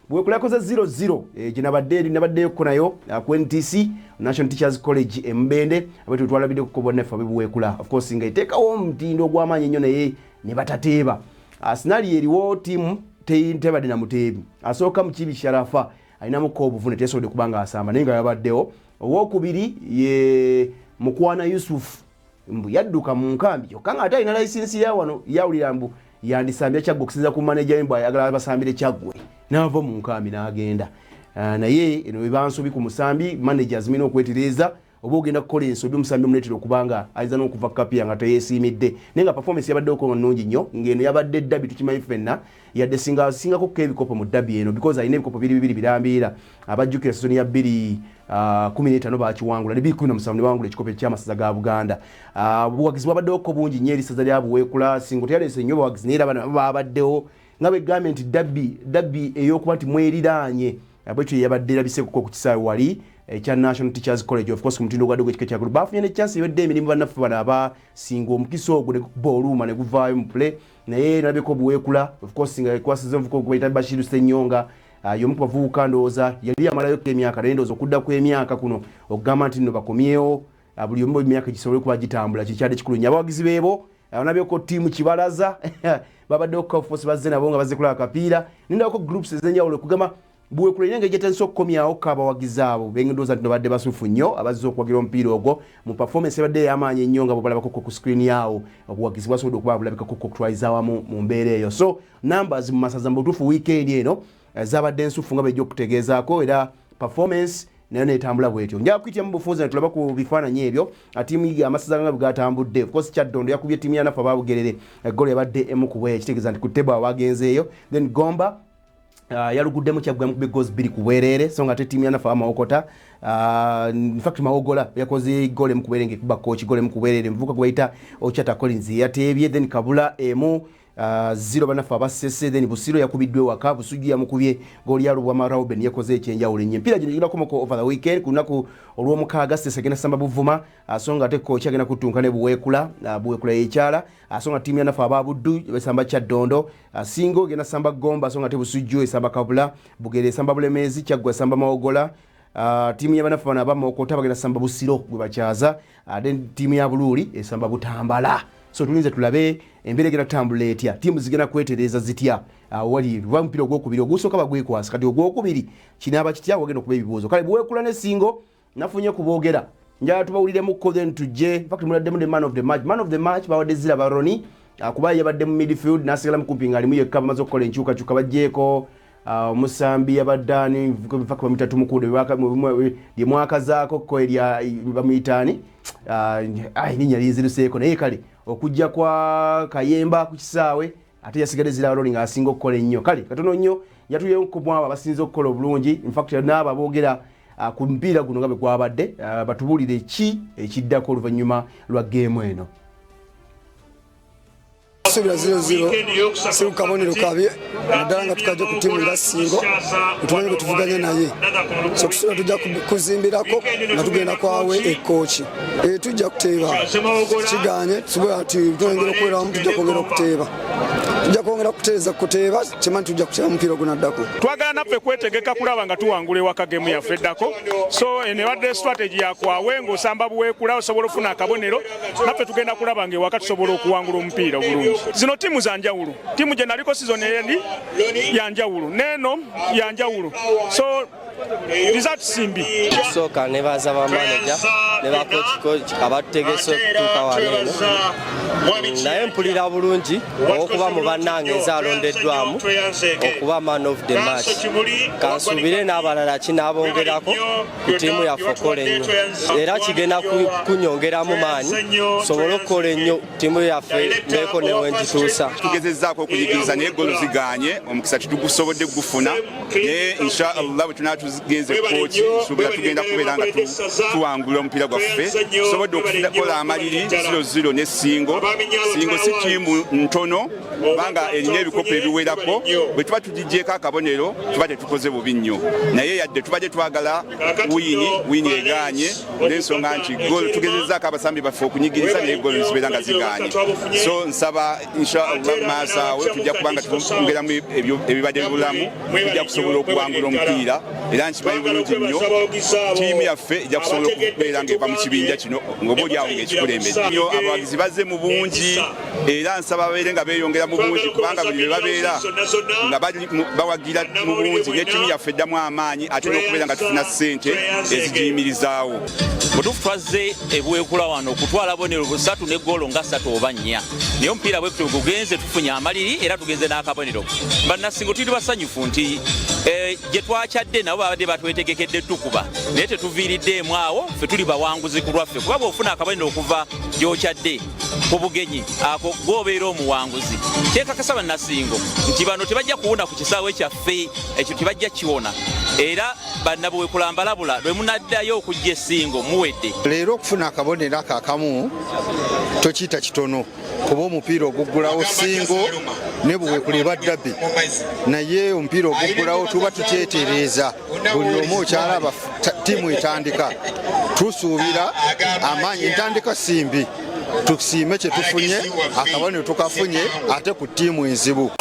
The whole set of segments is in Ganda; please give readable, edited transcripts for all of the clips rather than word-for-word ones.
Buwekula yakoze 0-0 nabaddeyo ko nayo ku NTC National Teachers College Mbende abetu twalabide ku bonna fa Buwekula of course nga itekawo omutindo gw'amaanyi nnyo naye ne batateeba Arsenal eriwo timu tebadde na muteebi asooka mu Kibi Sharafa alinamu ko obuvune tesobodde kubanga asamba naye nga yabaddewo owokubiri ye Mukwana Yusuf mbu yadduka mu nkambi kyokka nga ate alina license ya wano yawulira mbu yandisambya Kyaggwe okusinza ku manager mbu ayagala abasambire Kyaggwe n'ava mu nkambi n'agenda naye eno ebansobi ku musambi managers mina okwetereza oba ogenda kukola ensobi omusambi omuleetera okubanga ayinza n'okuva kapia nga teyeesiimidde naye nga performance yabaddeko nnungi nnyo ng'eno yabadde ddabi tukimanyi ffenna yadde singako ko ebikopo mu ddabi eno because alina ebikopo bibiri birambiira abajjukira sezoni ya 2015 bakiwangula ne 2017 ne bawangula ekikopo eky'amasaza ga Buganda buwagizi bwabaddeko bungi nnyo eri saza lya Buwekula singo teyalese nnyo buwagizi naye era babaddewo nga bwe gavumenti ddabi ey'okuba nti mweriraanye abwekyo yabadde erabiseko ku kisaawe wali ekya National Teachers College of course ku mutindo gwadde gw'ekika kyagulu bafunye ne chance yedde emirimu bannaffe bano abasinga omukisa ogwo ne ballroom ne guvaayo mu play naye nalabeko Buwekula of course nga ekwasiza omuvuko gwayita Bashiru Ssenyonga y'omu ku bavubuka ndowooza yali amalayo emyaka naye ndowooza okudda kw'emyaka kuno okugamba nti nno bakomyewo buli omu emyaka gisobole kuba gitambula kikyadde kikulu nnyo abawagizi beebo nabyeko ttiimu Kibalaza babaddewo of course bazze nabo nga bazze kulaba akapiira nindabako groups ez'enjawulo okugamba Buwekula ina ngejja tanso komyawo kabawagizi abo bendoza nti badde basufu nnyo abazze okwagira omupiira ogwo mu performance badde y'amaanyi ennyo nga balabako ku screen yawo obuwagizi bwasobodde okuba bulabika ku twice awamu mu mbeera eyo so numbers mu masaza mu butuufu weekend eno zabadde ensufu nga bejja okutegeezaako era performance nayo netambula bwetyo nja kwitya mu bufunze tulaba ku bifaananyi ebyo tiimu amasaza nga bwatambudde of course Kyaddondo yakubye tiimu ya Nafa Babugerere eggolo yabadde emu ku bwe kitegeeza nti ku table abagenzeeyo then Gomba yaluguddemu Kyaggwe mu goals 2 ku bwereere so nga ate tiimu ya Nafa Mawokota in fact Mawogola yakoze goal mu kuberenge kuba coach goal mu kuberere mvuka gwayita Ochata Collins yateebye then Kabula emu 0 Banafa abasese then Busiro yakubiddwe waka Busugi yamukubye goal ya Rubwa Marauben yakoze ekyenjawulo nnyo mpira gino gina komoko over the weekend kunaku olw'omukaaga Sese gena samba Buvuma asonga ate coach agenda kutunka ne Buwekula yekyala asonga tiimu ya Nafa Ababuddu besamba Kyaddondo Singo gena samba Gomba asonga ate Busujju esamba Kabula Bugere samba Bulemezi Kyaggwe samba Mawogola tiimu ya Banafa bano Abamawokota bagenda samba Busiro gwe bakyaza then tiimu ya Bululi esamba Butambala so tulinze tulabe embere gena tambula etya tiimu zigenda kwetereza zitya wali ruva mpira ogwokubiri ogusooka bagwekwasa kati ogwokubiri kinaba kitya wagenda okuba ebibuuzo kale Buwekula ne Singo nafunye kuboogera njala tubawuliremu ko then tujje fact muladdemu the man of the match bawadde Zira Baroni kuba yabadde mu midfield nasigala mukumpi nga alimu yekka bamaze okukola enkyukakyuka bajjeeko Musambi yabaddani fact bamitatu mukude lye mwaka zaako ko erya bamuyitaani ninya linziruseeko naye kale okujja kwa Kayemba ku kisaawe ate yasigade Zira Baroni nga asinga okukola ennyo kale katono nnyo yatuyeyo ku mwaba basinze okukola obulungi in fact n'aba boogera ku mpiira guno nga bwe gwabadde batubulire ki ekiddako oluvannyuma lwa game eno subira 0-0 si ukabonero kabi naddala nga tukajja ku tiimu nga Singo tumanyi tuvuganya naye so kusula tujja kuzimbirako nga tugenda kwawe ekooki tujja kuteeba kiganye tusobola ati twongera okuweramu tujja kwongera okuteeba tujja kwongera kuteeza kuteeba kimanyi tujja kuteeba mupiira gunaddako twagala naffe kwetegeka kulaba nga tuwangula ewaka gemu yaffe eddako so enebadde strategy yakwawe ng'osamba Buwekula osobola ofuna akabonero naffe tugenda kulaba ng'ewaka tusobola okuwangula omupiira obulungi zino tiimu za njawulo tiimu gye naliko season endi ya njawulo neno ya njawulo so result simbi soka ne baza ba manager ne ba coach abatutegese okutuuka wano naye mpulira bulungi okuba mu bannange ezalondeddwamu okuba man of the match kansuubire n'abalala kinaabongerako ku tiimu yaffe okola ennyo era kigenda kunyongeramu maanyi sobole okukola ennyo tiimu yaffe mbeeko ne wengituusa tugezezzaako okuyigiriza naye golo ziganye omukisa titugusobodde gufuna naye inshallah bwe tugenze coach subira tugenda kubeera nga tuwangula omupiira gwaffe tusobodde okukola amaliri 0-0 ne Singo si tiimu ntono kubanga erina ebikopo ebiwerako bwe tuba tugigyeko akabonero tuba tetukoze bubi nnyo naye yadde tubadde twagala wini egaanye n'ensonga nti gol tugezezzaako abasambi baffe okunyigiriza naye gol zibeera nga zigaanye so nsaba inshallah maasawe tujja kubanga twongeramu ebibadde bibulamu tujja kusobola okuwangula omupiira era nkimanyi bulungi nnyo tiimu yaffe ejja kusobola okubeera ng'eva mu kibinja kino ng'oba oli awo ng'ekikulembedde nnyo abawagizi bazze mu bungi era nsaba babeere nga beeyongera mu bungi kubanga buli bwe babeera nga bawagira mu bungi ne tiimu yaffe eddamu amaanyi ate n'okubeera nga tufuna ssente ezigiyimirizaawo mutuufu twazze ebuweekula wano okutwala bonero 3 ne goolo nga 3 oba 4 naye omupiira bwe tugugenze tufunye amaliri era tugenze n'akabonero bannasingo tuli basanyufu nti gye twakyadde nabo babadde batwetegekedde tukuba naye tetuviiriddeemu awo ffe tuli bawanguzi ku lwaffe kuba bw'ofuna akabonero okuva gy'okyadde ku bugenyi ako gw'obeera omuwanguzi kyekakasa bannasingo nti bano tebajja kuwona ku kisaawe kyaffe ekyo tebajja kiwona era bannabuweekula mbalabula lwe munaddayo okujja Singo muwedde leero okufuna akabonero akamu tokiyita kitono kuba omupiira oguggulawo Singo ne buweekula baddabi naye omupiira oguggulawo tuba tukyetereeza buli omu okyalaba ttiimu etandika tusuubira amaanyi entandika simbi tusiime kye tufunye akabonero tukafunye ate ku ttiimu enzibu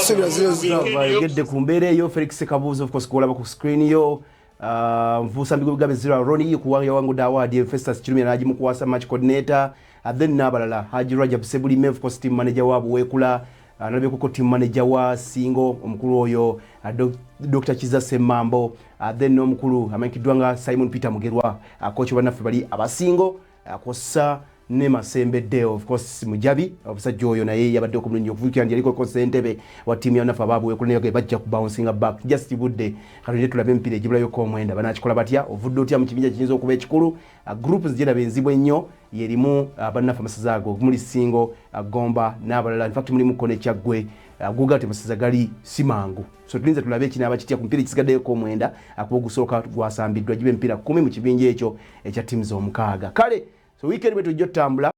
ayogedde ku mbeera eyo Felix Kabuuzi of course kuolaba ku screen yo Nvusambi Gabe Zira Roni yawangudde award Festus Kirumya n'agimukwasa match coordinator then n'abalala Haji Rajab Sebulime of course team manager wa Buweekula n'abeeko team manager wa Singo omukulu oyo Dr. Kiza Semambo then n'omukulu amanyikiddwa nga Simon Peter Mugerwa coach bannaffe bali abasingo akosa ne Masembedde of course Mujabi obusajja oyo naye yabadde okumulungi okuvuukira ndi yaliko ssentebe wa tiimu yanafe ababuweekula naye bajja kubouncing back just budde katonde tulabe empiira egibulayo omwenda banakikola batya ovudde otya mu kibinja kiyinza okuba ekikulu groups ziraba enzibwa ennyo yerimu bannaffe amasaza ago muli Singo Gomba n'abalala in fact mulimu Kone Kyaggwe guga temasaza gali simangu so tulinze tulabe ekinaaba kitya ku mpiira ekisigaddeyoko omwenda akuba ogusooka gwasambiddwa gibe empiira 10 mu kibinja ekyo ekya tiimu z'omukaaga kale so weekend bwe tujja otambula